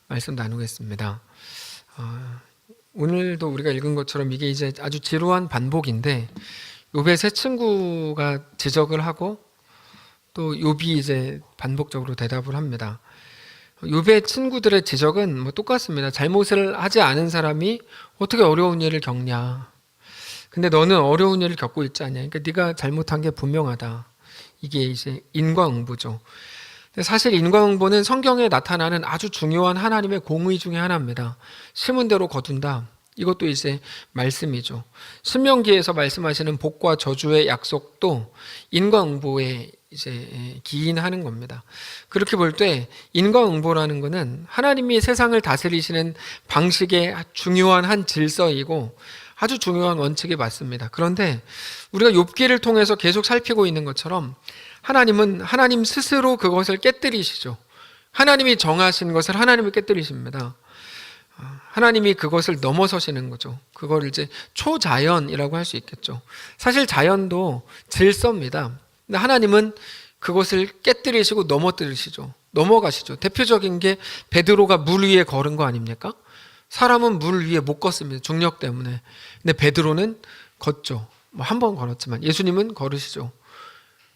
말씀 나누겠습니다. 오늘도 우리가 읽은 것처럼 이게 이제 아주 지루한 반복인데, 욥의 세 친구가 지적을 하고 또 욥이 이제 반복적으로 대답을 합니다. 욥의 친구들의 지적은 뭐 똑같습니다. 잘못을 하지 않은 사람이 어떻게 어려운 일을 겪냐. 근데 너는 어려운 일을 겪고 있지 않냐. 그러니까 네가 잘못한 게 분명하다. 이게 이제 인과응보죠. 사실 인과응보는 성경에 나타나는 아주 중요한 하나님의 공의 중에 하나입니다. 심은 대로 거둔다. 이것도 이제 말씀이죠. 신명기에서 말씀하시는 복과 저주의 약속도 인과응보에 이제 기인하는 겁니다. 그렇게 볼 때 인과응보라는 것은 하나님이 세상을 다스리시는 방식의 중요한 한 질서이고 아주 중요한 원칙이 맞습니다. 그런데 우리가 욥기를 통해서 계속 살피고 있는 것처럼 하나님은 하나님 스스로 그것을 깨뜨리시죠. 하나님이 정하신 것을 하나님이 깨뜨리십니다. 하나님이 그것을 넘어서시는 거죠. 그걸 이제 초자연이라고 할 수 있겠죠. 사실 자연도 질서입니다. 근데 하나님은 그것을 깨뜨리시고 넘어뜨리시죠. 넘어가시죠. 대표적인 게 베드로가 물 위에 걸은 거 아닙니까? 사람은 물 위에 못 걷습니다. 중력 때문에. 근데 베드로는 걷죠. 한 번 걸었지만 예수님은 걸으시죠.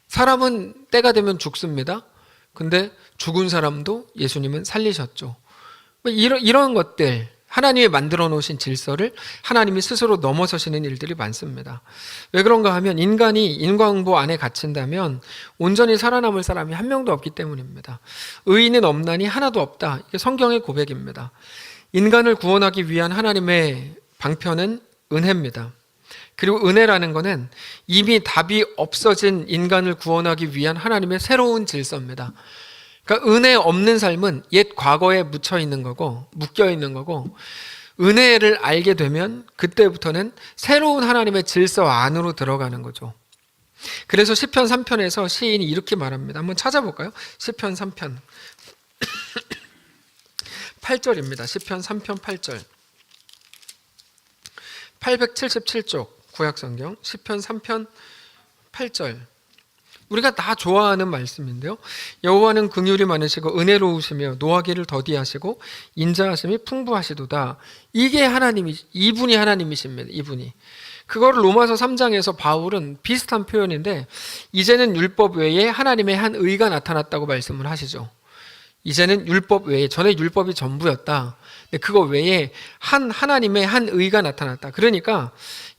사람은 때가 되면 죽습니다. 근데 죽은 사람도 예수님은 살리셨죠. 이런 것들, 하나님이 만들어 놓으신 질서를 하나님이 스스로 넘어서시는 일들이 많습니다. 왜 그런가 하면 인간이 인과응보 안에 갇힌다면 온전히 살아남을 사람이 한 명도 없기 때문입니다. 의인은 없나니 하나도 없다. 이게 성경의 고백입니다. 인간을 구원하기 위한 하나님의 방편은 은혜입니다. 그리고 은혜라는 것은 이미 답이 없어진 인간을 구원하기 위한 하나님의 새로운 질서입니다. 그러니까 은혜 없는 삶은 옛 과거에 묻혀 있는 거고, 묶여 있는 거고, 은혜를 알게 되면 그때부터는 새로운 하나님의 질서 안으로 들어가는 거죠. 그래서 시편 3편에서 시인이 이렇게 말합니다. 한번 찾아볼까요? 시편 3편 8절입니다. 시편 3편 8절. 877쪽 구약성경 시편 3편 8절. 우리가 다 좋아하는 말씀인데요. 여호와는 긍휼이 많으시고 은혜로우시며 노하기를 더디하시고 인자하심이 풍부하시도다. 이게 이분이 하나님이십니다. 이분이. 그거를 로마서 3장에서 바울은 비슷한 표현인데 이제는 율법 외에 하나님의 한 의가 나타났다고 말씀을 하시죠. 이제는 율법 외에, 전에 율법이 전부였다. 그거 외에 하나님의 한 의가 나타났다. 그러니까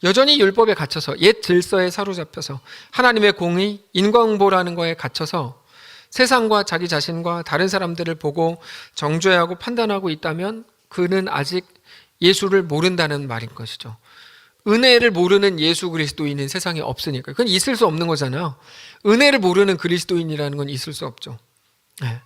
여전히 율법에 갇혀서 옛 질서에 사로잡혀서 하나님의 공의, 인과응보라는 거에 갇혀서 세상과 자기 자신과 다른 사람들을 보고 정죄하고 판단하고 있다면 그는 아직 예수를 모른다는 말인 것이죠. 은혜를 모르는 예수 그리스도인은 세상에 없으니까. 그건 있을 수 없는 거잖아요. 은혜를 모르는 그리스도인이라는 건 있을 수 없죠. 네.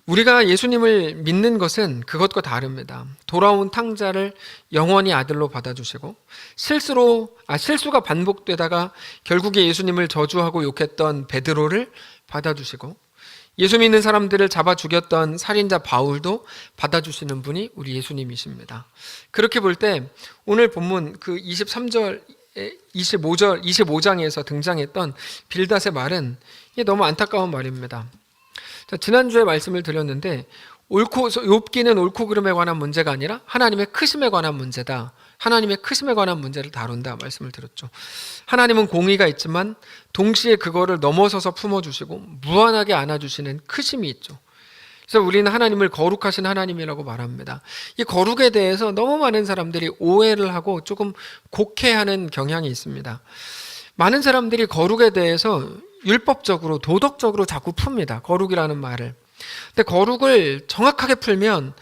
우리가 예수님을 믿는 것은 그것과 다릅니다. 돌아온 탕자를 영원히 아들로 받아주시고 실수가 반복되다가 결국에 예수님을 저주하고 욕했던 베드로를 받아주시고 예수 믿는 사람들을 잡아 죽였던 살인자 바울도 받아주시는 분이 우리 예수님이십니다. 그렇게 볼 때 오늘 본문 그 23절 25장에서 등장했던 빌닷의 말은 이게 너무 안타까운 말입니다. 자, 지난주에 말씀을 드렸는데 욥기는 옳고 그름에 관한 문제가 아니라 하나님의 크심에 관한 문제다. 하나님의 크심에 관한 문제를 다룬다 말씀을 드렸죠. 하나님은 공의가 있지만 동시에 그거를 넘어서서 품어주시고 무한하게 안아주시는 크심이 있죠. 그래서 우리는 하나님을 거룩하신 하나님이라고 말합니다. 이 거룩에 대해서 너무 많은 사람들이 오해를 하고 조금 곡해하는 경향이 있습니다. 많은 사람들이 거룩에 대해서 율법적으로 도덕적으로 자꾸 풉니다. 거룩이라는 말을. 근데 거룩을 정확하게 풀면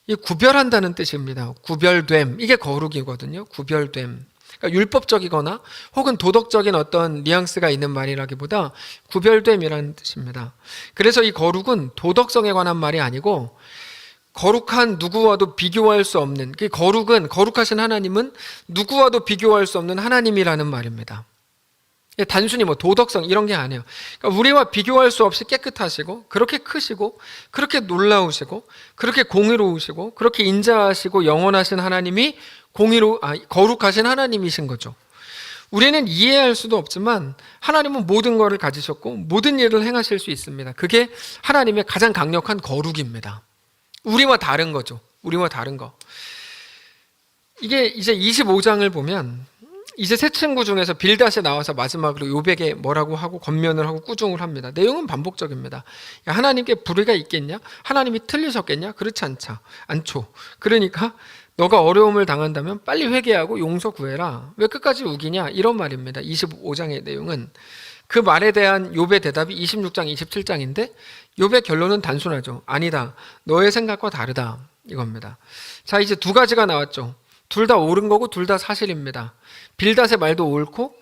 이 구별한다는 뜻입니다. 구별됨. 이게 거룩이거든요. 구별됨. 그러니까 율법적이거나 혹은 도덕적인 어떤 뉘앙스가 있는 말이라기보다 구별됨이라는 뜻입니다. 그래서 이 거룩은 도덕성에 관한 말이 아니고 거룩한 누구와도 비교할 수 없는, 거룩하신 하나님은 누구와도 비교할 수 없는 하나님이라는 말입니다. 단순히 도덕성 이런 게 아니에요. 그러니까 우리와 비교할 수 없이 깨끗하시고 그렇게 크시고 그렇게 놀라우시고 그렇게 공의로우시고 그렇게 인자하시고 영원하신 하나님이 거룩하신 하나님이신 거죠. 우리는 이해할 수도 없지만 하나님은 모든 것을 가지셨고 모든 일을 행하실 수 있습니다. 그게 하나님의 가장 강력한 거룩입니다. 우리와 다른 거죠. 우리와 다른 거. 이게 이제 25장을 보면 이제 세 친구 중에서 빌닷이 나와서 마지막으로 욥에게 뭐라고 하고 권면을 하고 꾸중을 합니다. 내용은 반복적입니다. 야, 하나님께 불의가 있겠냐? 하나님이 틀리셨겠냐? 그렇지 않죠. 그러니까 너가 어려움을 당한다면 빨리 회개하고 용서 구해라. 왜 끝까지 우기냐? 이런 말입니다. 25장의 내용은. 그 말에 대한 욥의 대답이 26장, 27장인데 욥의 결론은 단순하죠. 아니다. 너의 생각과 다르다. 이겁니다. 자, 이제 두 가지가 나왔죠. 둘 다 옳은 거고 둘 다 사실입니다. 빌닷의 말도 옳고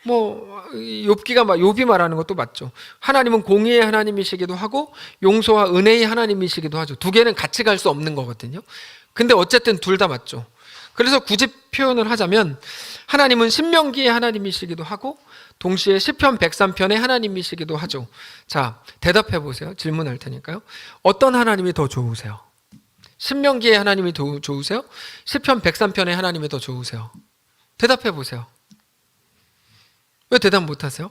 욥이 말하는 것도 맞죠. 하나님은 공의의 하나님이시기도 하고 용서와 은혜의 하나님이시기도 하죠. 두 개는 같이 갈 수 없는 거거든요. 근데 어쨌든 둘 다 맞죠. 그래서 굳이 표현을 하자면 하나님은 신명기의 하나님이시기도 하고 동시에 시편 103편의 하나님이시기도 하죠. 자, 대답해 보세요. 질문할 테니까요. 어떤 하나님이 더 좋으세요? 신명기의 하나님이 더 좋으세요? 시편 103편의 하나님이 더 좋으세요? 대답해 보세요. 왜 대답 못 하세요?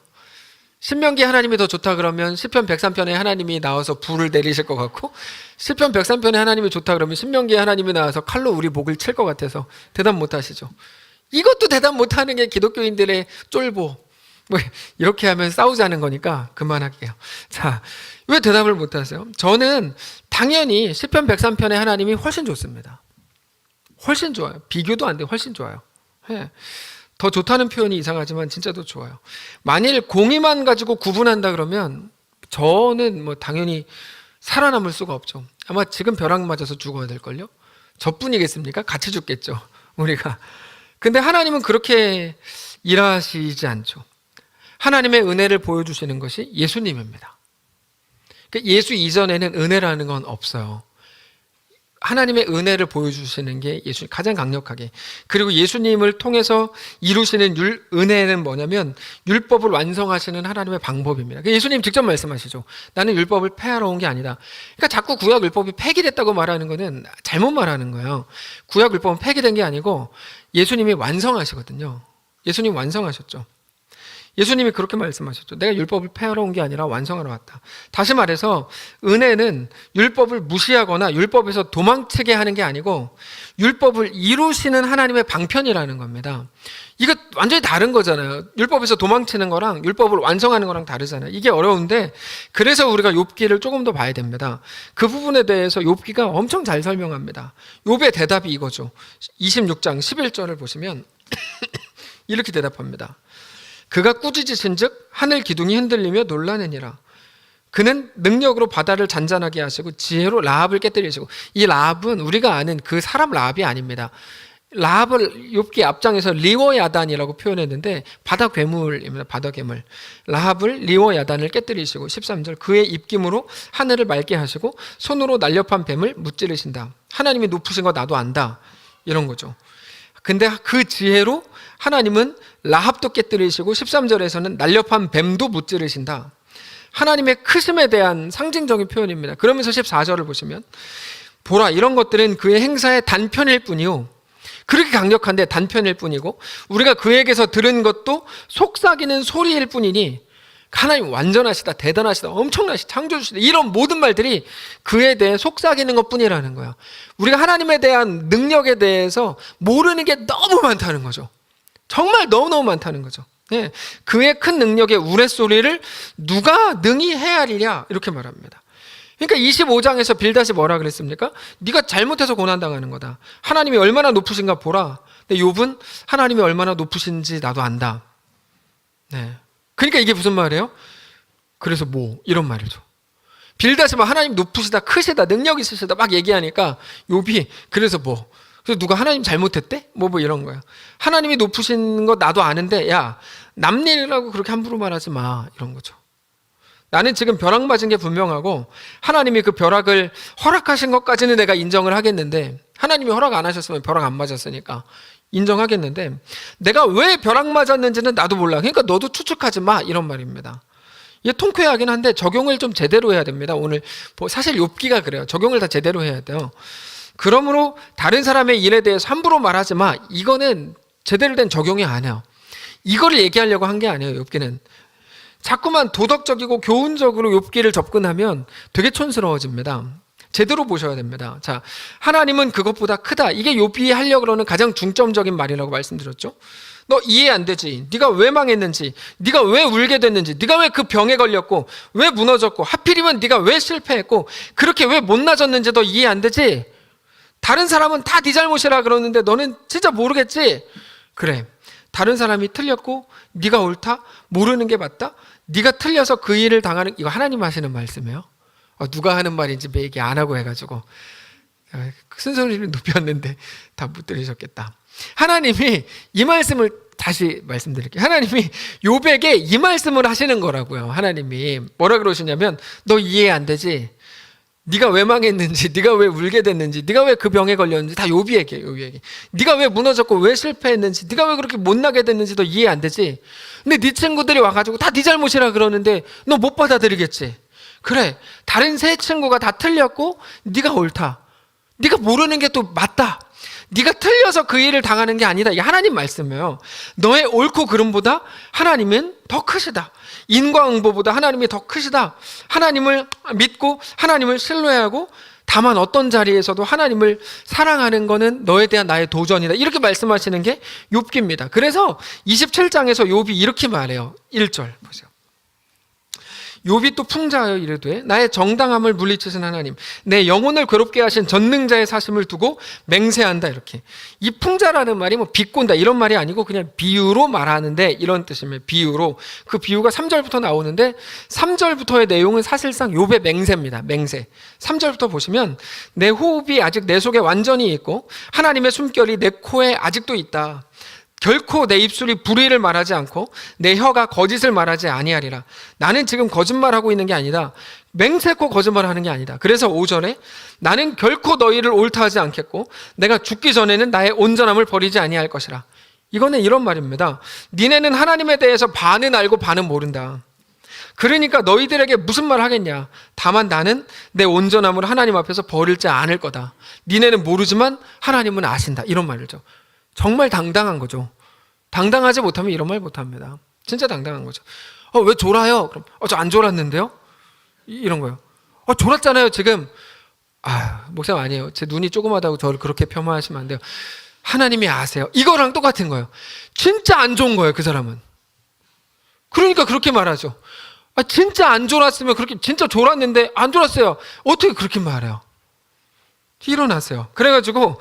신명기 하나님이 더 좋다 그러면 시편 103편의 하나님이 나와서 불을 내리실 것 같고 시편 103편의 하나님이 좋다 그러면 신명기 하나님이 나와서 칼로 우리 목을 칠 것 같아서 대답 못 하시죠. 이것도 대답 못 하는 게 기독교인들의 쫄보. 이렇게 하면 싸우자는 거니까 그만할게요. 자, 왜 대답을 못 하세요? 저는 당연히 시편 103편의 하나님이 훨씬 좋습니다. 훨씬 좋아요. 비교도 안 돼. 훨씬 좋아요. 네. 더 좋다는 표현이 이상하지만 진짜 더 좋아요. 만일 공의만 가지고 구분한다 그러면 저는 당연히 살아남을 수가 없죠. 아마 지금 벼락 맞아서 죽어야 될걸요? 저뿐이겠습니까? 같이 죽겠죠. 우리가. 근데 하나님은 그렇게 일하시지 않죠. 하나님의 은혜를 보여주시는 것이 예수님입니다. 예수 이전에는 은혜라는 건 없어요. 하나님의 은혜를 보여주시는 게 예수님 가장 강력하게. 그리고 예수님을 통해서 이루시는 은혜는 뭐냐면 율법을 완성하시는 하나님의 방법입니다. 예수님 직접 말씀하시죠. 나는 율법을 폐하러 온 게 아니다. 그러니까 자꾸 구약 율법이 폐기됐다고 말하는 것은 잘못 말하는 거예요. 구약 율법은 폐기된 게 아니고 예수님이 완성하시거든요. 예수님 완성하셨죠. 예수님이 그렇게 말씀하셨죠. 내가 율법을 폐하러 온 게 아니라 완성하러 왔다. 다시 말해서 은혜는 율법을 무시하거나 율법에서 도망치게 하는 게 아니고 율법을 이루시는 하나님의 방편이라는 겁니다. 이거 완전히 다른 거잖아요. 율법에서 도망치는 거랑 율법을 완성하는 거랑 다르잖아요. 이게 어려운데 그래서 우리가 욥기를 조금 더 봐야 됩니다. 그 부분에 대해서 욥기가 엄청 잘 설명합니다. 욥의 대답이 이거죠. 26장 11절을 보시면 이렇게 대답합니다. 그가 꾸짖으신 즉 하늘 기둥이 흔들리며 놀라느니라. 그는 능력으로 바다를 잔잔하게 하시고 지혜로 라합을 깨뜨리시고. 이 라합은 우리가 아는 그 사람 라합이 아닙니다. 라합을 욥기 앞장에서 리워야단이라고 표현했는데 바다 괴물입니다. 바다 괴물. 라합을 리워야단을 깨뜨리시고 13절 그의 입김으로 하늘을 맑게 하시고 손으로 날렵한 뱀을 무찌르신다. 하나님이 높으신 거 나도 안다. 이런 거죠. 근데 그 지혜로 하나님은 라합도 깨뜨리시고 13절에서는 날렵한 뱀도 무찌르신다. 하나님의 크심에 대한 상징적인 표현입니다. 그러면서 14절을 보시면 보라 이런 것들은 그의 행사의 단편일 뿐이요. 그렇게 강력한데 단편일 뿐이고 우리가 그에게서 들은 것도 속삭이는 소리일 뿐이니 하나님 완전하시다, 대단하시다, 엄청나시다, 창조주시다 이런 모든 말들이 그에 대해 속삭이는 것뿐이라는 거야. 우리가 하나님에 대한 능력에 대해서 모르는 게 너무 많다는 거죠. 정말 너무너무 많다는 거죠. 네. 그의 큰 능력의 우레소리를 누가 능히 헤아리랴 이렇게 말합니다. 그러니까 25장에서 빌닷이 뭐라 그랬습니까? 네가 잘못해서 고난당하는 거다. 하나님이 얼마나 높으신가 보라. 근데 욥은 하나님이 얼마나 높으신지 나도 안다. 네. 그러니까 이게 무슨 말이에요? 그래서 이런 말이죠. 빌닷이 하나님 높으시다, 크시다, 능력 있으시다 막 얘기하니까 욥이 그래서 그래서 누가 하나님 잘못했대? 이런 거야. 하나님이 높으신 거 나도 아는데 야 남 일이라고 그렇게 함부로 말하지 마 이런 거죠. 나는 지금 벼락 맞은 게 분명하고 하나님이 그 벼락을 허락하신 것까지는 내가 인정을 하겠는데 하나님이 허락 안 하셨으면 벼락 안 맞았으니까 인정하겠는데 내가 왜 벼락 맞았는지는 나도 몰라. 그러니까 너도 추측하지 마 이런 말입니다. 이게 통쾌하긴 한데 적용을 좀 제대로 해야 됩니다. 오늘 사실 욥기가 그래요. 적용을 다 제대로 해야 돼요. 그러므로 다른 사람의 일에 대해서 함부로 말하지 마. 이거는 제대로 된 적용이 아니에요. 이거를 얘기하려고 한 게 아니에요. 욥기는 자꾸만 도덕적이고 교훈적으로 욥기를 접근하면 되게 촌스러워집니다. 제대로 보셔야 됩니다. 자, 하나님은 그것보다 크다. 이게 욥이 하려고 그러는 가장 중점적인 말이라고 말씀드렸죠. 너 이해 안 되지? 네가 왜 망했는지, 네가 왜 울게 됐는지, 네가 왜 그 병에 걸렸고, 왜 무너졌고, 하필이면 네가 왜 실패했고, 그렇게 왜 못나졌는지 너 이해 안 되지? 다른 사람은 다 네 잘못이라 그러는데 너는 진짜 모르겠지? 그래, 다른 사람이 틀렸고 네가 옳다? 모르는 게 맞다? 네가 틀려서 그 일을 당하는, 이거 하나님 하시는 말씀이에요. 누가 하는 말인지 매 얘기 안 하고 해가지고 큰 소리를 높였는데 다 못 들으셨겠다. 하나님이 이 말씀을 다시 말씀드릴게요. 하나님이 욥에게 이 말씀을 하시는 거라고요. 하나님이 뭐라 그러시냐면, 너 이해 안 되지? 네가 왜 망했는지, 네가 왜 울게 됐는지, 네가 왜 그 병에 걸렸는지 다 욥이에게. 네가 왜 무너졌고 왜 실패했는지, 네가 왜 그렇게 못나게 됐는지 너 이해 안 되지? 근데 네 친구들이 와가지고 다 네 잘못이라 그러는데 너 못 받아들이겠지? 그래, 다른 세 친구가 다 틀렸고 네가 옳다. 네가 모르는 게 또 맞다. 네가 틀려서 그 일을 당하는 게 아니다. 이게 하나님 말씀이에요. 너의 옳고 그름보다 하나님은 더 크시다. 인과응보보다 하나님이 더 크시다. 하나님을 믿고 하나님을 신뢰하고, 다만 어떤 자리에서도 하나님을 사랑하는 것은 너에 대한 나의 도전이다. 이렇게 말씀하시는 게 욥기입니다. 그래서 27장에서 욥이 이렇게 말해요. 1절 보세요. 욥이 또 풍자하여 이르되, 나의 정당함을 물리치신 하나님, 내 영혼을 괴롭게 하신 전능자의 사심을 두고 맹세한다. 이렇게. 이 풍자라는 말이 뭐 비꼰다 이런 말이 아니고 그냥 비유로 말하는데 이런 뜻입니다. 비유로. 그 비유가 3절부터 나오는데 3절부터의 내용은 사실상 욥의 맹세입니다. 맹세. 3절부터 보시면, 내 호흡이 아직 내 속에 완전히 있고 하나님의 숨결이 내 코에 아직도 있다. 결코 내 입술이 불의를 말하지 않고 내 혀가 거짓을 말하지 아니하리라. 나는 지금 거짓말하고 있는 게 아니다. 맹세코 거짓말하는 게 아니다. 그래서 5절에 나는 결코 너희를 옳다 하지 않겠고 내가 죽기 전에는 나의 온전함을 버리지 아니할 것이라. 이거는 이런 말입니다. 니네는 하나님에 대해서 반은 알고 반은 모른다. 그러니까 너희들에게 무슨 말 하겠냐. 다만 나는 내 온전함을 하나님 앞에서 버리지 않을 거다. 니네는 모르지만 하나님은 아신다. 이런 말이죠. 정말 당당한 거죠. 당당하지 못하면 이런 말 못합니다. 진짜 당당한 거죠. 왜 졸아요? 그럼 저 안 졸았는데요? 이런 거요. 졸았잖아요 지금. 목사님 아니에요. 제 눈이 조그마다고 저를 그렇게 폄하하시면 안 돼요. 하나님이 아세요. 이거랑 똑같은 거예요. 진짜 안 좋은 거예요 그 사람은. 그러니까 그렇게 말하죠. 진짜 안 졸았으면 그렇게, 진짜 졸았는데 안 졸았어요. 어떻게 그렇게 말해요? 일어나세요. 그래가지고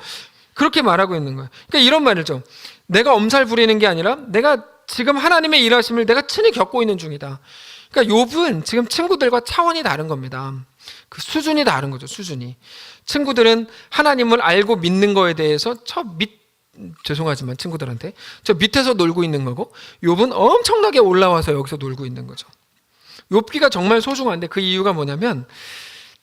그렇게 말하고 있는 거예요. 그러니까 이런 말이죠. 내가 엄살 부리는 게 아니라 내가 지금 하나님의 일하심을 내가 친히 겪고 있는 중이다. 그러니까 욥은 지금 친구들과 차원이 다른 겁니다. 그 수준이 다른 거죠. 수준이. 친구들은 하나님을 알고 믿는 거에 대해서 죄송하지만 친구들한테 저 밑에서 놀고 있는 거고, 욥은 엄청나게 올라와서 여기서 놀고 있는 거죠. 욥기가 정말 소중한데 그 이유가 뭐냐면,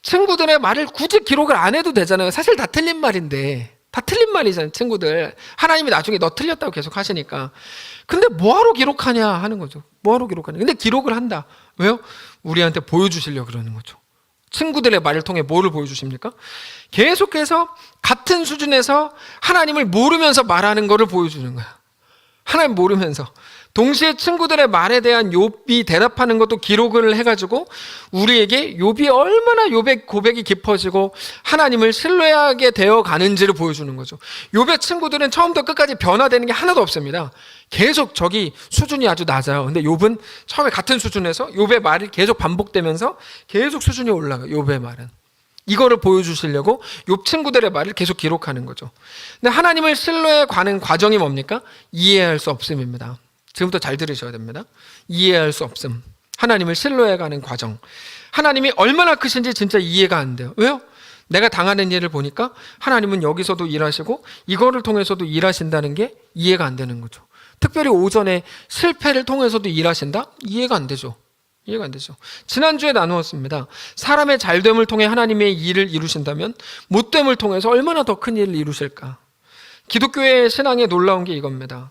친구들의 말을 굳이 기록을 안 해도 되잖아요. 사실 다 틀린 말인데. 다 틀린 말이잖아요. 친구들 하나님이 나중에 너 틀렸다고 계속 하시니까. 근데 뭐하러 기록하냐 하는 거죠. 뭐하러 기록하냐. 근데 기록을 한다. 왜요? 우리한테 보여주시려고 그러는 거죠. 친구들의 말을 통해 뭐를 보여주십니까? 계속해서 같은 수준에서 하나님을 모르면서 말하는 거를 보여주는 거야. 하나님 모르면서. 동시에 친구들의 말에 대한 욥이 대답하는 것도 기록을 해가지고 우리에게 욥이 얼마나 욥의 고백이 깊어지고 하나님을 신뢰하게 되어 가는지를 보여주는 거죠. 욥의 친구들은 처음부터 끝까지 변화되는 게 하나도 없습니다. 계속 저기 수준이 아주 낮아요. 근데 욥은 처음에 같은 수준에서 욥의 말이 계속 반복되면서 계속 수준이 올라가요. 욥의 말은. 이거를 보여주시려고 욥 친구들의 말을 계속 기록하는 거죠. 근데 하나님을 신뢰해 가는 과정이 뭡니까? 이해할 수 없음입니다. 지금부터 잘 들으셔야 됩니다. 이해할 수 없음. 하나님을 신뢰해가는 과정. 하나님이 얼마나 크신지 진짜 이해가 안 돼요. 왜요? 내가 당하는 일을 보니까 하나님은 여기서도 일하시고 이거를 통해서도 일하신다는 게 이해가 안 되는 거죠. 특별히 오전에 실패를 통해서도 일하신다? 이해가 안 되죠. 이해가 안 되죠. 지난주에 나누었습니다. 사람의 잘됨을 통해 하나님의 일을 이루신다면 못됨을 통해서 얼마나 더 큰 일을 이루실까? 기독교의 신앙에 놀라운 게 이겁니다.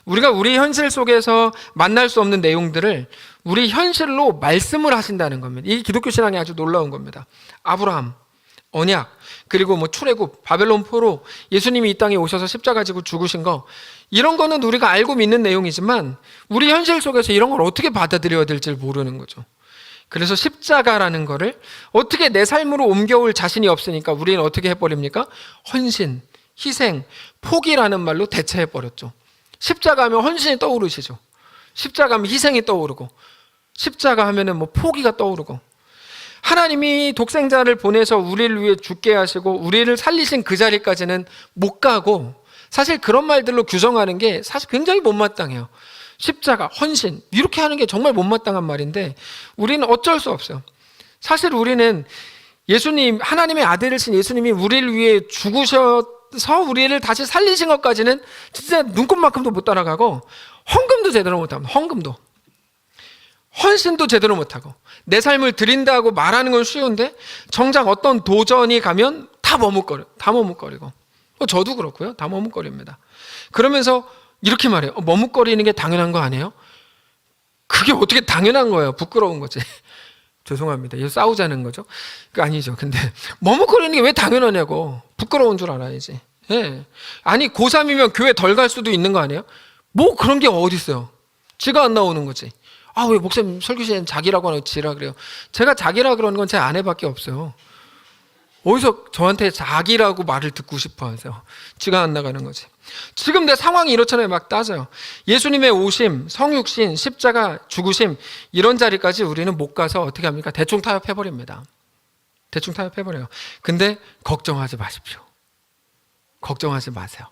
우리가 우리 현실 속에서 만날 수 없는 내용들을 우리 현실로 말씀을 하신다는 겁니다. 이게 기독교 신앙이 아주 놀라운 겁니다. 아브라함, 언약, 그리고 출애굽, 바벨론 포로, 예수님이 이 땅에 오셔서 십자가 지고 죽으신 거, 이런 거는 우리가 알고 믿는 내용이지만 우리 현실 속에서 이런 걸 어떻게 받아들여야 될지 모르는 거죠. 그래서 십자가라는 거를 어떻게 내 삶으로 옮겨올 자신이 없으니까 우리는 어떻게 해버립니까? 헌신, 희생, 포기라는 말로 대체해버렸죠. 십자가 하면 헌신이 떠오르시죠. 십자가 하면 희생이 떠오르고, 십자가 하면은 뭐 포기가 떠오르고, 하나님이 독생자를 보내서 우리를 위해 죽게 하시고 우리를 살리신 그 자리까지는 못 가고, 사실 그런 말들로 규정하는 게 사실 굉장히 못마땅해요. 십자가, 헌신 이렇게 하는 게 정말 못마땅한 말인데 우리는 어쩔 수 없어요. 사실 우리는 예수님, 하나님의 아들이신 예수님이 우리를 위해 죽으셔서 우리를 다시 살리신 것까지는 진짜 눈꼽만큼도 못 따라가고, 헌금도 제대로 못합니다. 헌금도, 헌신도 제대로 못하고, 내 삶을 드린다고 말하는 건 쉬운데 정작 어떤 도전이 가면 다 머뭇거리고, 저도 그렇고요. 다 머뭇거립니다. 그러면서 이렇게 말해요. 머뭇거리는 게 당연한 거 아니에요? 그게 어떻게 당연한 거예요? 부끄러운 거지. 죄송합니다. 이거 싸우자는 거죠? 아니죠. 근데 머뭇거리는 게 왜 당연하냐고. 부끄러운 줄 알아야지. 예. 아니 고3이면 교회 덜 갈 수도 있는 거 아니에요? 뭐 그런 게 어디 있어요? 지가 안 나오는 거지. 아, 왜 목사님 설교 시간에 자기라고 하고 지라 그래요? 제가 자기라 그러는 건 제 아내밖에 없어요. 어디서 저한테 자기라고 말을 듣고 싶어 하세요? 지가 안 나가는 거지. 지금 내 상황이 이렇잖아요. 막 따져요. 예수님의 오심, 성육신, 십자가, 죽으심 이런 자리까지 우리는 못 가서 어떻게 합니까? 대충 타협해버립니다. 대충 타협해버려요. 근데 걱정하지 마십시오. 걱정하지 마세요.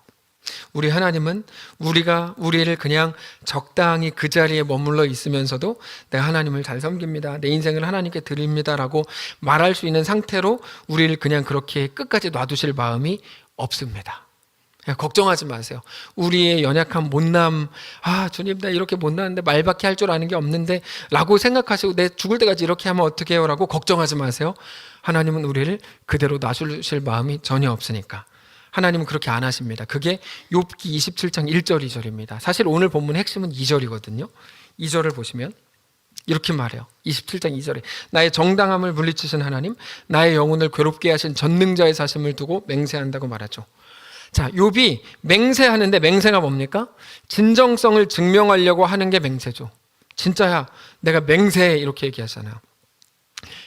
우리 하나님은 우리를 그냥 적당히 그 자리에 머물러 있으면서도 내가 하나님을 잘 섬깁니다, 내 인생을 하나님께 드립니다라고 말할 수 있는 상태로 우리를 그냥 그렇게 끝까지 놔두실 마음이 없습니다. 걱정하지 마세요. 우리의 연약한 못남, 주님 나 이렇게 못나는데 말밖에 할 줄 아는 게 없는데 라고 생각하시고 내 죽을 때까지 이렇게 하면 어떻게 해요? 라고 걱정하지 마세요. 하나님은 우리를 그대로 놔주실 마음이 전혀 없으니까. 하나님은 그렇게 안 하십니다. 그게 욥기 27장 1절 2절입니다. 사실 오늘 본문 핵심은 2절이거든요. 2절을 보시면 이렇게 말해요. 27장 2절에 나의 정당함을 물리치신 하나님, 나의 영혼을 괴롭게 하신 전능자의 사심을 두고 맹세한다고 말하죠. 자, 욥이 맹세하는데 맹세가 뭡니까? 진정성을 증명하려고 하는 게 맹세죠. 진짜야, 내가 맹세해 이렇게 얘기하잖아요.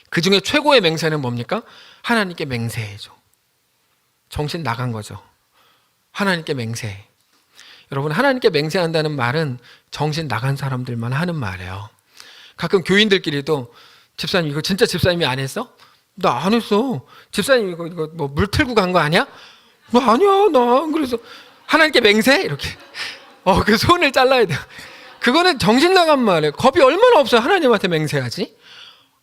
그 중에 최고의 맹세는 뭡니까? 하나님께 맹세해줘. 정신 나간 거죠. 하나님께 맹세해. 여러분, 하나님께 맹세한다는 말은 정신 나간 사람들만 하는 말이에요. 가끔 교인들끼리도 집사님 이거 진짜 집사님이 안 했어? 나 안 했어. 집사님 이거 뭐 물 틀고 간 거 아니야? 나 아니야. 나 그래서 하나님께 맹세? 이렇게 그 손을 잘라야 돼요. 그거는 정신 나간 말이에요. 겁이 얼마나 없어요. 하나님한테 맹세하지?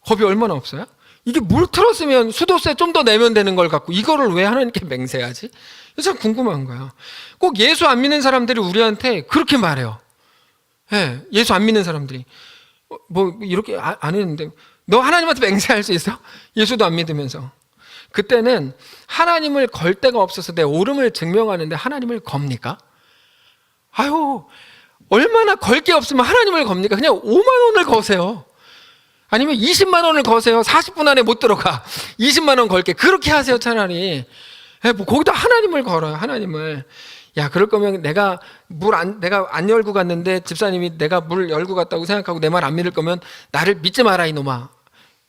겁이 얼마나 없어요? 이게 물 틀었으면 수도세 좀 더 내면 되는 걸 갖고 이거를 왜 하나님께 맹세하지? 참 궁금한 거야. 꼭 예수 안 믿는 사람들이 우리한테 그렇게 말해요. 예, 예수 안 믿는 사람들이 뭐 이렇게 안 했는데 너 하나님한테 맹세할 수 있어? 예수도 안 믿으면서. 그때는 하나님을 걸 데가 없어서 내 옳음을 증명하는데 하나님을 겁니까? 아유, 얼마나 걸 게 없으면 하나님을 겁니까? 그냥 5만 원을 거세요. 아니면 20만 원을 거세요. 40분 안에 못 들어가. 20만 원 걸게. 그렇게 하세요, 차라리. 뭐 거기다 하나님을 걸어요, 하나님을. 야, 그럴 거면 내가 안 열고 갔는데 집사님이 내가 물 열고 갔다고 생각하고 내 말 안 믿을 거면 나를 믿지 마라, 이놈아.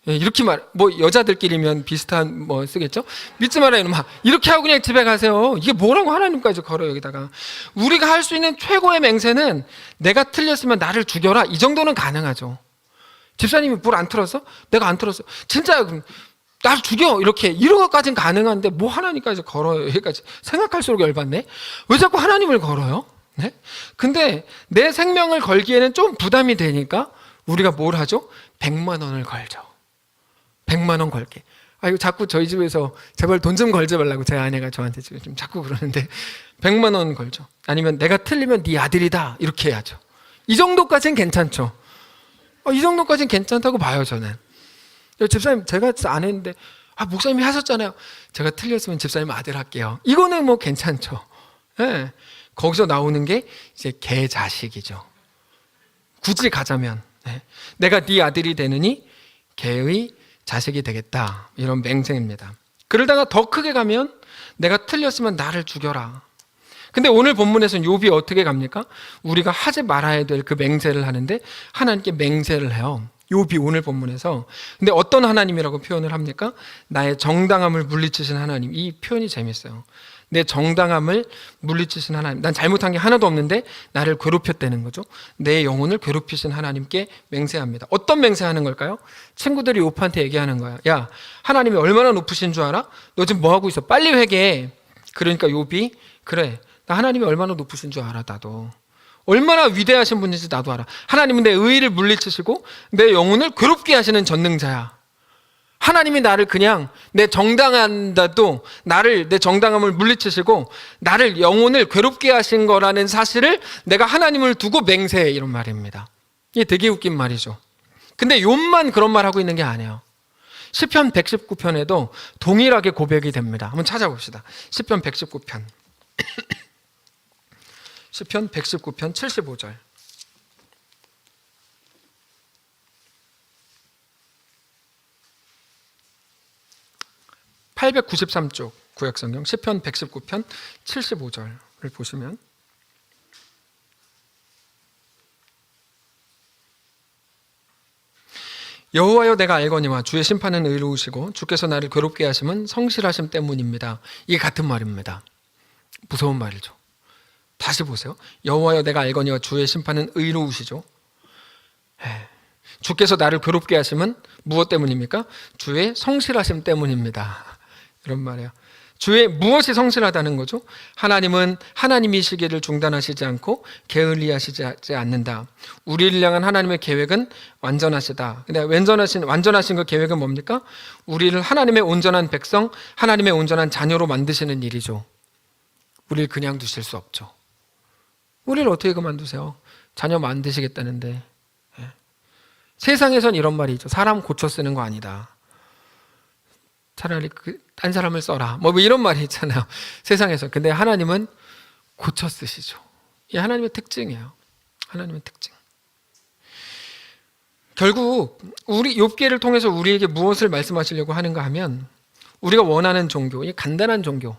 이렇게 뭐 여자들끼리면 비슷한 뭐 쓰겠죠? 믿지 마라, 이놈아. 이렇게 하고 그냥 집에 가세요. 이게 뭐라고 하나님까지 걸어요, 여기다가. 우리가 할 수 있는 최고의 맹세는 내가 틀렸으면 나를 죽여라. 이 정도는 가능하죠. 집사님이 물 안 틀었어? 내가 안 틀었어. 진짜 날 죽여 이렇게 이런 것까지는 가능한데 뭐 하나님까지 걸어요. 여기까지 생각할수록 열받네. 왜 자꾸 하나님을 걸어요? 네? 근데 내 생명을 걸기에는 좀 부담이 되니까 우리가 뭘 하죠? 100만 원을 걸죠. 100만 원 걸게. 이거 자꾸 저희 집에서 제발 돈 좀 걸지 말라고 제 아내가 저한테 지금 자꾸 그러는데 100만 원 걸죠. 아니면 내가 틀리면 네 아들이다 이렇게 해야죠. 이 정도까지는 괜찮죠. 이 정도까지는 괜찮다고 봐요, 저는. 집사님, 제가 안 했는데, 목사님이 하셨잖아요. 제가 틀렸으면 집사님 아들 할게요. 이거는 뭐 괜찮죠. 네. 거기서 나오는 게 이제 개 자식이죠. 굳이 가자면, 네. 내가 네 아들이 되느니 개의 자식이 되겠다. 이런 맹세입니다. 그러다가 더 크게 가면 내가 틀렸으면 나를 죽여라. 근데 오늘 본문에서는 욥이 어떻게 갑니까? 우리가 하지 말아야 될 그 맹세를 하는데 하나님께 맹세를 해요. 욥이 오늘 본문에서. 근데 어떤 하나님이라고 표현을 합니까? 나의 정당함을 물리치신 하나님. 이 표현이 재밌어요. 내 정당함을 물리치신 하나님. 난 잘못한 게 하나도 없는데 나를 괴롭혔다는 거죠. 내 영혼을 괴롭히신 하나님께 맹세합니다. 어떤 맹세하는 걸까요? 친구들이 욥한테 얘기하는 거야. 야, 하나님이 얼마나 높으신 줄 알아? 너 지금 뭐 하고 있어? 빨리 회개해. 그러니까 욥이 그래, 나 하나님이 얼마나 높으신 줄 알아. 나도 얼마나 위대하신 분인지 나도 알아. 하나님은 내 의의를 물리치시고 내 영혼을 괴롭게 하시는 전능자야. 하나님이 나를 그냥 내 정당한다도 나를, 내 정당함을 물리치시고 나를, 영혼을 괴롭게 하신 거라는 사실을 내가 하나님을 두고 맹세해. 이런 말입니다. 이게 되게 웃긴 말이죠. 근데 욥만 그런 말 하고 있는 게 아니에요. 시편 119편에도 동일하게 고백이 됩니다. 한번 찾아봅시다. 시편 119편. 시편 119편 75절. 893쪽 구약성경 시편 119편 75절을 보시면 여호와여 내가 알거니와 주의 심판은 의로우시고 주께서 나를 괴롭게 하심은 성실하심 때문입니다. 이게 같은 말입니다. 무서운 말이죠. 다시 보세요. 여호와여 내가 알거니와 주의 심판은 의로우시죠. 주께서 나를 괴롭게 하심은 무엇 때문입니까? 주의 성실하심 때문입니다. 이런 말이에요. 주의 무엇이 성실하다는 거죠? 하나님은 하나님이시기를 중단하시지 않고 게을리하시지 않는다. 우리를 향한 하나님의 계획은 완전하시다. 근데 완전하신 그 계획은 뭡니까? 우리를 하나님의 온전한 백성, 하나님의 온전한 자녀로 만드시는 일이죠. 우리를 그냥 두실 수 없죠. 우리를 어떻게 그만두세요? 자녀 만드시겠다는데. 세상에선 이런 말이 있죠. 사람 고쳐 쓰는 거 아니다. 차라리 딴 사람을 써라. 뭐 이런 말이 있잖아요. 세상에서. 근데 하나님은 고쳐 쓰시죠. 이게 하나님의 특징이에요. 하나님의 특징. 결국 우리 욥기를 통해서 우리에게 무엇을 말씀하시려고 하는가 하면, 우리가 원하는 종교, 이 간단한 종교.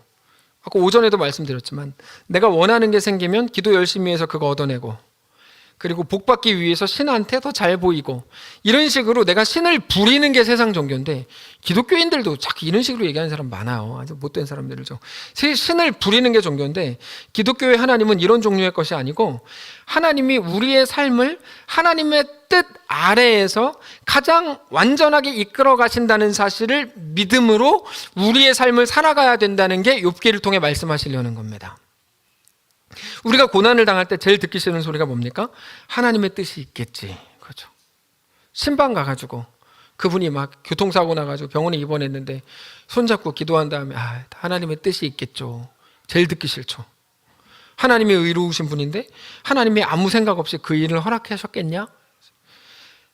아까 오전에도 말씀드렸지만 내가 원하는 게 생기면 기도 열심히 해서 그거 얻어내고, 그리고 복받기 위해서 신한테 더 잘 보이고, 이런 식으로 내가 신을 부리는 게 세상 종교인데, 기독교인들도 자꾸 이런 식으로 얘기하는 사람 많아요. 아주 못된 사람들이죠. 신을 부리는 게 종교인데, 기독교의 하나님은 이런 종류의 것이 아니고, 하나님이 우리의 삶을 하나님의 뜻 아래에서 가장 완전하게 이끌어 가신다는 사실을 믿음으로 우리의 삶을 살아가야 된다는 게 욥기를 통해 말씀하시려는 겁니다. 우리가 고난을 당할 때 제일 듣기 싫은 소리가 뭡니까? 하나님의 뜻이 있겠지. 그렇죠. 신방 가가지고 그분이 막 교통사고 나가지고 병원에 입원했는데 손잡고 기도한 다음에 하나님의 뜻이 있겠죠. 제일 듣기 싫죠. 하나님이 의로우신 분인데 하나님이 아무 생각 없이 그 일을 허락하셨겠냐?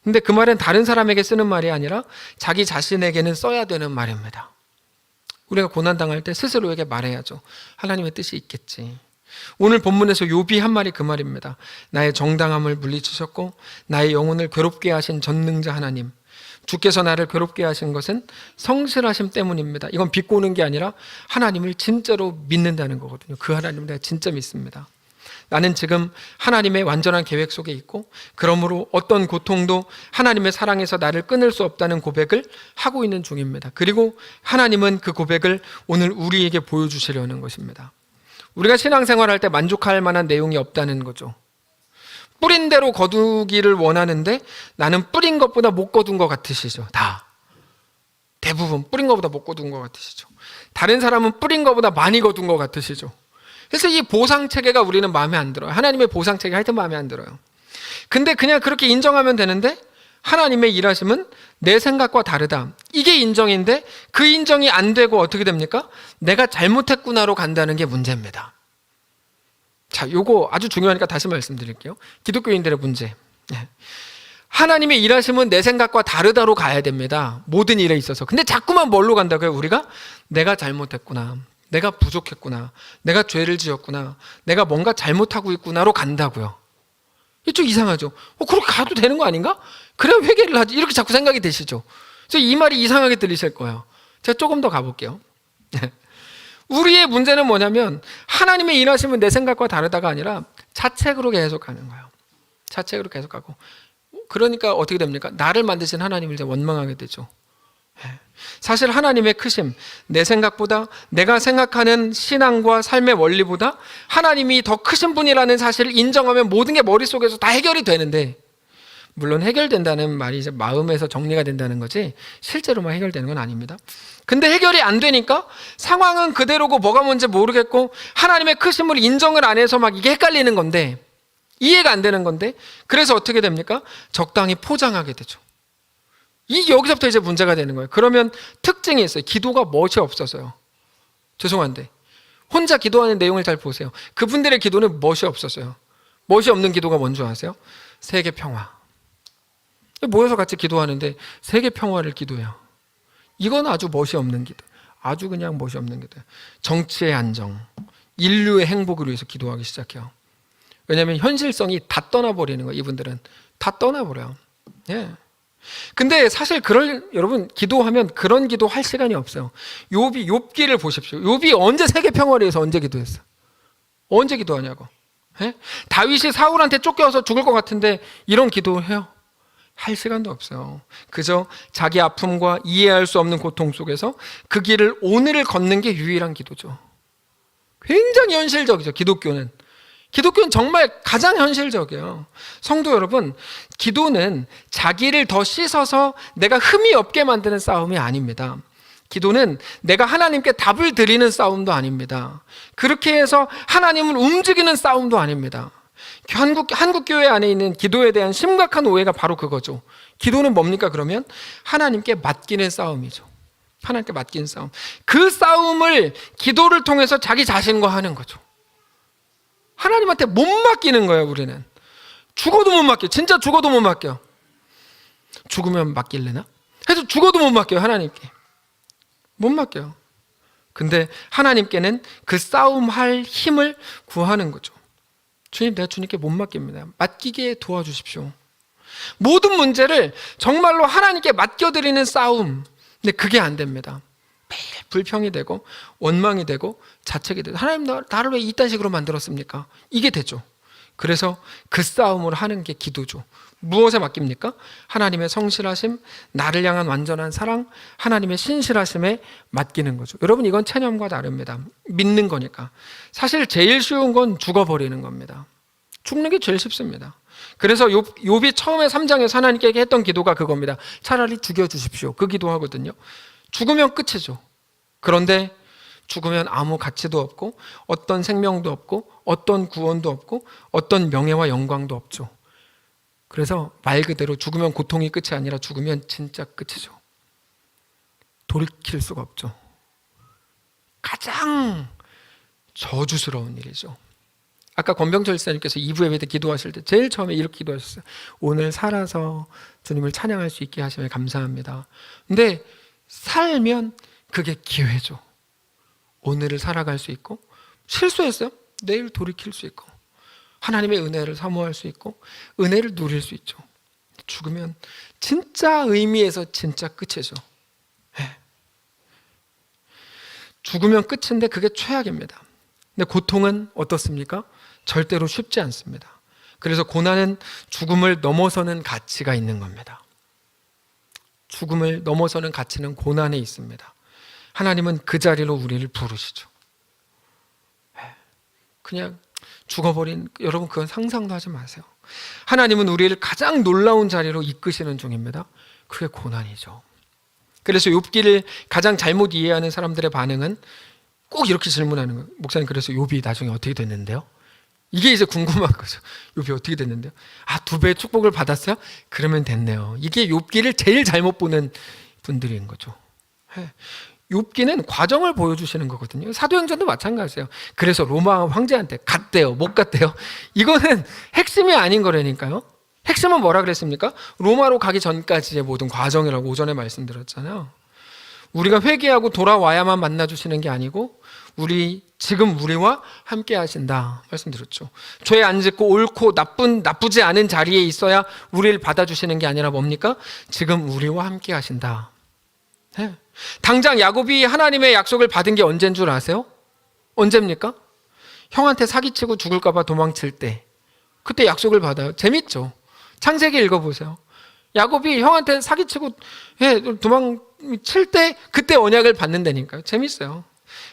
근데 그 말은 다른 사람에게 쓰는 말이 아니라 자기 자신에게는 써야 되는 말입니다. 우리가 고난 당할 때 스스로에게 말해야죠. 하나님의 뜻이 있겠지. 오늘 본문에서 욥이 한 말이 그 말입니다. 나의 정당함을 물리치셨고 나의 영혼을 괴롭게 하신 전능자 하나님, 주께서 나를 괴롭게 하신 것은 성실하심 때문입니다. 이건 비꼬는 게 아니라 하나님을 진짜로 믿는다는 거거든요. 그 하나님을 내가 진짜 믿습니다. 나는 지금 하나님의 완전한 계획 속에 있고, 그러므로 어떤 고통도 하나님의 사랑에서 나를 끊을 수 없다는 고백을 하고 있는 중입니다. 그리고 하나님은 그 고백을 오늘 우리에게 보여주시려는 것입니다. 우리가 신앙생활할 때 만족할 만한 내용이 없다는 거죠. 뿌린 대로 거두기를 원하는데 나는 뿌린 것보다 못 거둔 것 같으시죠. 대부분 뿌린 것보다 못 거둔 것 같으시죠. 다른 사람은 뿌린 것보다 많이 거둔 것 같으시죠. 그래서 이 보상체계가 우리는 마음에 안 들어요. 하나님의 보상체계 하여튼 마음에 안 들어요. 근데 그냥 그렇게 인정하면 되는데, 하나님의 일하심은 내 생각과 다르다. 이게 인정인데 그 인정이 안 되고 어떻게 됩니까? 내가 잘못했구나로 간다는 게 문제입니다. 자, 요거 아주 중요하니까 다시 말씀드릴게요. 기독교인들의 문제. 하나님의 일하심은 내 생각과 다르다로 가야 됩니다. 모든 일에 있어서. 근데 자꾸만 뭘로 간다고요? 우리가 내가 잘못했구나, 내가 부족했구나, 내가 죄를 지었구나, 내가 뭔가 잘못하고 있구나로 간다고요. 좀 이상하죠. 그렇게 가도 되는 거 아닌가? 그래야 회개를 하지. 이렇게 자꾸 생각이 되시죠. 그래서 이 말이 이상하게 들리실 거예요. 제가 조금 더 가볼게요. 우리의 문제는 뭐냐면, 하나님의 일하심은 내 생각과 다르다가 아니라 자책으로 계속 가는 거예요. 자책으로 계속 가고, 그러니까 어떻게 됩니까? 나를 만드신 하나님을 이제 원망하게 되죠. 사실 하나님의 크심, 내 생각보다, 내가 생각하는 신앙과 삶의 원리보다 하나님이 더 크신 분이라는 사실을 인정하면 모든 게 머릿속에서 다 해결이 되는데, 물론 해결된다는 말이 이제 마음에서 정리가 된다는 거지 실제로만 해결되는 건 아닙니다. 근데 해결이 안 되니까 상황은 그대로고 뭐가 뭔지 모르겠고 하나님의 크심을 인정을 안 해서 막 이게 헷갈리는 건데, 이해가 안 되는 건데, 그래서 어떻게 됩니까? 적당히 포장하게 되죠. 이게 여기서부터 이제 문제가 되는 거예요. 그러면 특징이 있어요. 기도가 멋이 없어서요. 죄송한데 혼자 기도하는 내용을 잘 보세요. 그분들의 기도는 멋이 없었어요. 멋이 없는 기도가 뭔지 아세요? 세계 평화. 모여서 같이 기도하는데 세계 평화를 기도해요. 이건 아주 멋이 없는 기도. 아주 그냥 멋이 없는 기도예요. 정치의 안정, 인류의 행복을 위해서 기도하기 시작해요. 왜냐하면 현실성이 다 떠나버리는 거예요. 이분들은 다 떠나버려요. 예. 근데 사실 여러분 기도하면 그런 기도 할 시간이 없어요. 욥기를 보십시오. 욥이 언제 세계 평화를 위해서 언제 기도했어? 언제 기도하냐고. 예? 다윗이 사울한테 쫓겨서 죽을 것 같은데 이런 기도해요? 할 시간도 없어요. 그저 자기 아픔과 이해할 수 없는 고통 속에서 그 길을 오늘을 걷는 게 유일한 기도죠. 굉장히 현실적이죠. 기독교는 정말 가장 현실적이에요. 성도 여러분, 기도는 자기를 더 씻어서 내가 흠이 없게 만드는 싸움이 아닙니다. 기도는 내가 하나님께 답을 드리는 싸움도 아닙니다. 그렇게 해서 하나님을 움직이는 싸움도 아닙니다. 한국 교회 안에 있는 기도에 대한 심각한 오해가 바로 그거죠. 기도는 뭡니까 그러면? 하나님께 맡기는 싸움이죠. 하나님께 맡기는 싸움. 그 싸움을 기도를 통해서 자기 자신과 하는 거죠. 하나님한테 못 맡기는 거예요. 우리는 죽어도 못 맡겨. 진짜 죽어도 못 맡겨. 죽으면 맡길래나? 해서 죽어도 못 맡겨요. 하나님께 못 맡겨요. 근데 하나님께는 그 싸움할 힘을 구하는 거죠. 주님, 내가 주님께 못 맡깁니다. 맡기게 도와주십시오. 모든 문제를 정말로 하나님께 맡겨드리는 싸움. 근데 그게 안 됩니다. 매일 불평이 되고 원망이 되고 자책이 되고, 하나님 나를 왜 이딴 식으로 만들었습니까? 이게 되죠. 그래서 그 싸움을 하는 게 기도죠. 무엇에 맡깁니까? 하나님의 성실하심, 나를 향한 완전한 사랑, 하나님의 신실하심에 맡기는 거죠. 여러분, 이건 체념과 다릅니다. 믿는 거니까. 사실 제일 쉬운 건 죽어버리는 겁니다. 죽는 게 제일 쉽습니다. 그래서 욥이 처음에 3장에서 하나님께 했던 기도가 그겁니다. 차라리 죽여주십시오. 그 기도하거든요. 죽으면 끝이죠. 그런데 죽으면 아무 가치도 없고 어떤 생명도 없고 어떤 구원도 없고 어떤 명예와 영광도 없죠. 그래서 말 그대로 죽으면 고통이 끝이 아니라 죽으면 진짜 끝이죠. 돌이킬 수가 없죠. 가장 저주스러운 일이죠. 아까 권병철 지사님께서 2부 예배 때 기도하실 때 제일 처음에 이렇게 기도하셨어요. 오늘 살아서 주님을 찬양할 수 있게 하시면 감사합니다. 근데 살면 그게 기회죠. 오늘을 살아갈 수 있고, 실수했어요? 내일 돌이킬 수 있고, 하나님의 은혜를 사모할 수 있고, 은혜를 누릴 수 있죠. 죽으면 진짜 의미에서 진짜 끝이죠. 네. 죽으면 끝인데 그게 최악입니다. 근데 고통은 어떻습니까? 절대로 쉽지 않습니다. 그래서 고난은 죽음을 넘어서는 가치가 있는 겁니다. 죽음을 넘어서는 가치는 고난에 있습니다. 하나님은 그 자리로 우리를 부르시죠. 그냥 죽어버린, 여러분 그건 상상도 하지 마세요. 하나님은 우리를 가장 놀라운 자리로 이끄시는 중입니다. 그게 고난이죠. 그래서 욥기를 가장 잘못 이해하는 사람들의 반응은 꼭 이렇게 질문하는 거예요. 목사님, 그래서 욥이 나중에 어떻게 됐는데요? 이게 이제 궁금한 거죠. 욥이 어떻게 됐는데요? 2배의 축복을 받았어요? 그러면 됐네요. 이게 욥기를 제일 잘못 보는 분들인 거죠. 욥기는 과정을 보여주시는 거거든요. 사도행전도 마찬가지예요. 그래서 로마 황제한테 갔대요, 못 갔대요? 이거는 핵심이 아닌 거라니까요. 핵심은 뭐라 그랬습니까? 로마로 가기 전까지의 모든 과정이라고 오전에 말씀드렸잖아요. 우리가 회개하고 돌아와야만 만나주시는 게 아니고 지금 우리와 함께 하신다 말씀드렸죠. 죄 안 짓고 옳고 나쁘지 않은 자리에 있어야 우리를 받아주시는 게 아니라 뭡니까? 지금 우리와 함께 하신다. 네. 당장 야곱이 하나님의 약속을 받은 게 언제인 줄 아세요? 언제입니까? 형한테 사기치고 죽을까 봐 도망칠 때, 그때 약속을 받아요. 재밌죠? 창세기 읽어보세요. 야곱이 형한테 사기치고 도망칠 때 그때 언약을 받는다니까요. 재밌어요.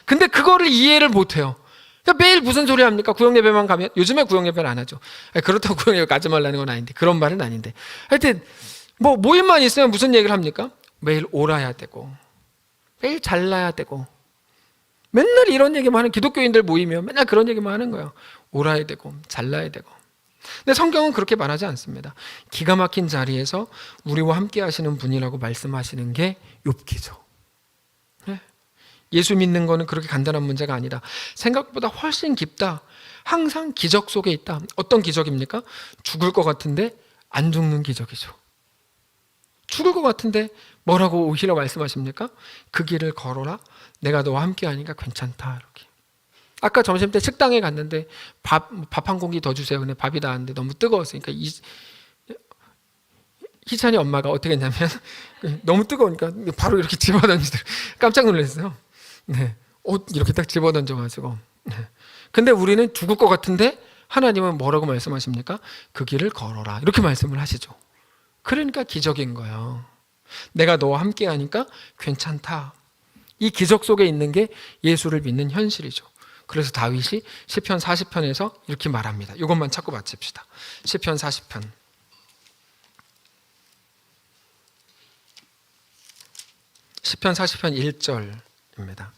근데 그거를 이해를 못해요. 그러니까 매일 무슨 소리 합니까? 구역예배만 가면, 요즘에 구역예배를 안 하죠. 그렇다고 구역예배 가지 말라는 건 아닌데, 그런 말은 아닌데, 하여튼 뭐 모임만 있으면 무슨 얘기를 합니까? 매일 옳아야 되고 매일 잘나야 되고, 맨날 이런 얘기만 하는, 기독교인들 모이면 맨날 그런 얘기만 하는 거예요. 옳아야 되고 잘나야 되고. 근데 성경은 그렇게 말하지 않습니다. 기가 막힌 자리에서 우리와 함께 하시는 분이라고 말씀하시는 게 욥기죠. 예수 믿는 거는 그렇게 간단한 문제가 아니다. 생각보다 훨씬 깊다. 항상 기적 속에 있다. 어떤 기적입니까? 죽을 것 같은데 안 죽는 기적이죠. 죽을 것 같은데 뭐라고 오히려 말씀하십니까? 그 길을 걸어라. 내가 너와 함께 하니까 괜찮다. 이렇게. 아까 점심 때 식당에 갔는데 밥 한 공기 더 주세요. 근데 밥이 나왔는데 너무 뜨거웠으니까 희찬이 엄마가 어떻게 했냐면 너무 뜨거우니까 바로 이렇게 집어던지더라고요. 깜짝 놀랐어요. 네, 옷 이렇게 딱 집어던져가지고. 네. 근데 우리는 죽을 것 같은데 하나님은 뭐라고 말씀하십니까? 그 길을 걸어라. 이렇게 말씀을 하시죠. 그러니까 기적인 거예요. 내가 너와 함께 하니까 괜찮다. 이 기적 속에 있는 게 예수를 믿는 현실이죠. 그래서 다윗이 시편 40편에서 이렇게 말합니다. 이것만 찾고 마칩시다. 시편 40편. 시편 40편 1절입니다.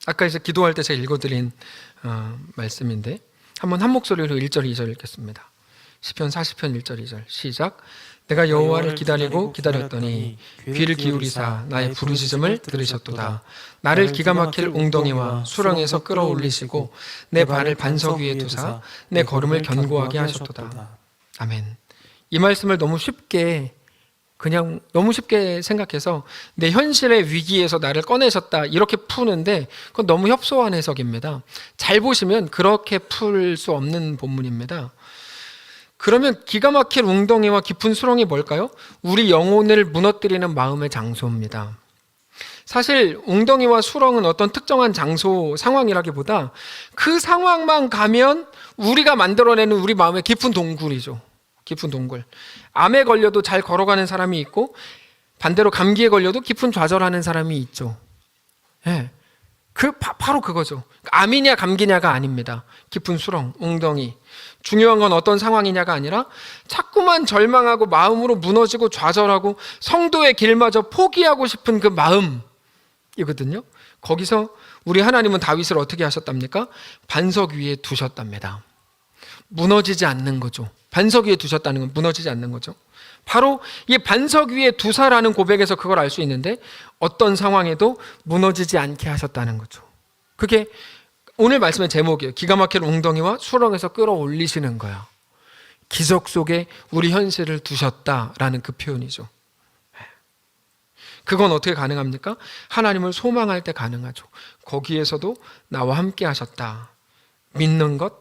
아까 이제 기도할 때 제가 읽어드린 말씀인데 한번 한 목소리로 1절 2절 읽겠습니다. 시편 40편 1절 2절 시작. 내가 여호와를 기다리고 기다렸더니 귀를 기울이사 나의 부르짖음을 들으셨도다. 나를 기가 막힐 웅덩이와 수렁에서 끌어올리시고 내 발을 반석 위에 두사 내 걸음을 견고하게 하셨도다. 아멘. 이 말씀을 너무 쉽게 생각해서 내 현실의 위기에서 나를 꺼내셨다 이렇게 푸는데 그건 너무 협소한 해석입니다. 잘 보시면 그렇게 풀 수 없는 본문입니다. 그러면 기가 막힐 웅덩이와 깊은 수렁이 뭘까요? 우리 영혼을 무너뜨리는 마음의 장소입니다. 사실 웅덩이와 수렁은 어떤 특정한 장소, 상황이라기보다 그 상황만 가면 우리가 만들어내는 우리 마음의 깊은 동굴이죠. 깊은 동굴. 암에 걸려도 잘 걸어가는 사람이 있고 반대로 감기에 걸려도 깊은 좌절하는 사람이 있죠. 예. 바로 그거죠. 암이냐 감기냐가 아닙니다. 깊은 수렁, 웅덩이. 중요한 건 어떤 상황이냐가 아니라 자꾸만 절망하고 마음으로 무너지고 좌절하고 성도의 길마저 포기하고 싶은 그 마음이거든요. 거기서 우리 하나님은 다윗을 어떻게 하셨답니까? 반석 위에 두셨답니다. 무너지지 않는 거죠. 반석 위에 두셨다는 건 무너지지 않는 거죠. 바로 이 반석 위에 두사라는 고백에서 그걸 알 수 있는데 어떤 상황에도 무너지지 않게 하셨다는 거죠. 그게 오늘 말씀의 제목이에요. 기가 막힐 웅덩이와 수렁에서 끌어올리시는 거예요. 기적 속에 우리 현실을 두셨다라는 그 표현이죠. 그건 어떻게 가능합니까? 하나님을 소망할 때 가능하죠. 거기에서도 나와 함께 하셨다. 믿는 것,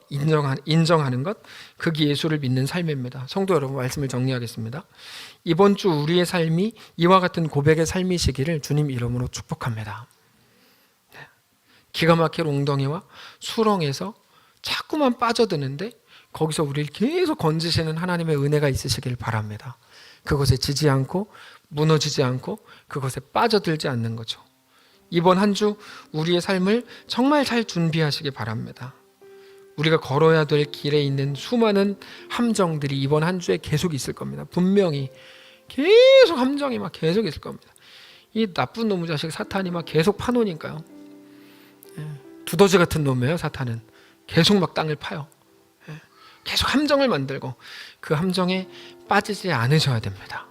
인정하는 것, 그게 예수를 믿는 삶입니다. 성도 여러분, 말씀을 정리하겠습니다. 이번 주 우리의 삶이 이와 같은 고백의 삶이시기를 주님 이름으로 축복합니다. 기가 막힐 웅덩이와 수렁에서 자꾸만 빠져드는데 거기서 우리를 계속 건지시는 하나님의 은혜가 있으시길 바랍니다. 그것에 지지 않고 무너지지 않고 그것에 빠져들지 않는 거죠. 이번 한 주 우리의 삶을 정말 잘 준비하시기 바랍니다. 우리가 걸어야 될 길에 있는 수많은 함정들이 이번 한 주에 계속 있을 겁니다. 분명히 계속 함정이 막 계속 있을 겁니다. 이 나쁜 놈의 자식 사탄이 막 계속 파노니까요. 두더지 같은 놈이에요. 사탄은 계속 막 땅을 파요. 계속 함정을 만들고 그 함정에 빠지지 않으셔야 됩니다.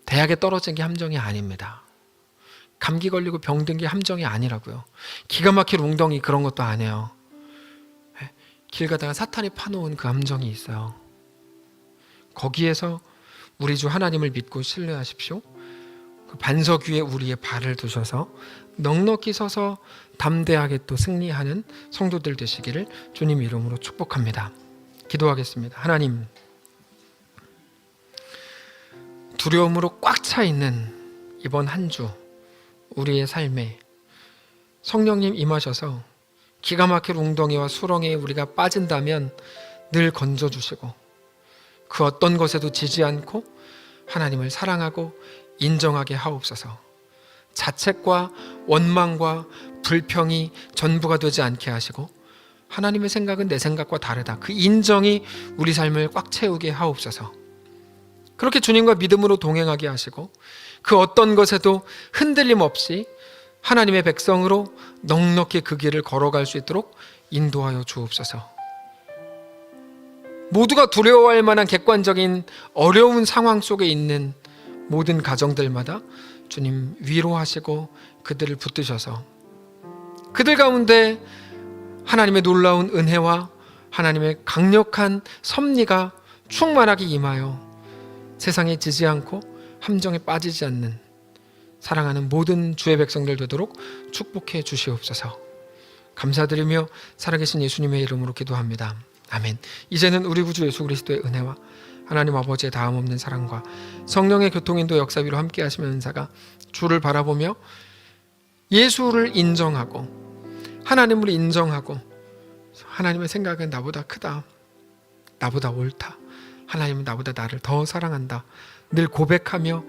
대학에 떨어진 게 함정이 아닙니다. 감기 걸리고 병든 게 함정이 아니라고요. 기가 막힐 웅덩이 그런 것도 아니에요. 길 가다가 사탄이 파놓은 그 함정이 있어요. 거기에서 우리 주 하나님을 믿고 신뢰하십시오. 그 반석 위에 우리의 발을 두셔서 넉넉히 서서 담대하게 또 승리하는 성도들 되시기를 주님 이름으로 축복합니다. 기도하겠습니다. 하나님, 두려움으로 꽉 차 있는 이번 한 주 우리의 삶에 성령님 임하셔서 기가 막힐 웅덩이와 수렁에 우리가 빠진다면 늘 건져주시고 그 어떤 것에도 지지 않고 하나님을 사랑하고 인정하게 하옵소서. 자책과 원망과 불평이 전부가 되지 않게 하시고 하나님의 생각은 내 생각과 다르다. 그 인정이 우리 삶을 꽉 채우게 하옵소서. 그렇게 주님과 믿음으로 동행하게 하시고 그 어떤 것에도 흔들림 없이 하나님의 백성으로 넉넉히 그 길을 걸어갈 수 있도록 인도하여 주옵소서. 모두가 두려워할 만한 객관적인 어려운 상황 속에 있는 모든 가정들마다 주님 위로하시고 그들을 붙드셔서 그들 가운데 하나님의 놀라운 은혜와 하나님의 강력한 섭리가 충만하게 임하여 세상에 지지 않고 함정에 빠지지 않는 사랑하는 모든 주의 백성들 되도록 축복해 주시옵소서. 감사드리며 살아계신 예수님의 이름으로 기도합니다. 아멘. 이제는 우리 구주 예수 그리스도의 은혜와 하나님 아버지의 다함없는 사랑과 성령의 교통인도 역사 위로 함께 하시는 은사가 주를 바라보며 예수를 인정하고 하나님을 인정하고 하나님의 생각은 나보다 크다, 나보다 옳다, 하나님은 나보다 나를 더 사랑한다 늘 고백하며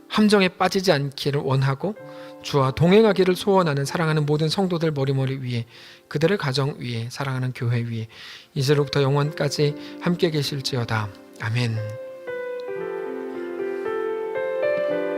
함정에 빠지지 않기를 원하고 주와 동행하기를 소원하는 사랑하는 모든 성도들 머리머리 위에 그들의 가정 위에 사랑하는 교회 위에 이제로부터 영원까지 함께 계실지어다. 아멘.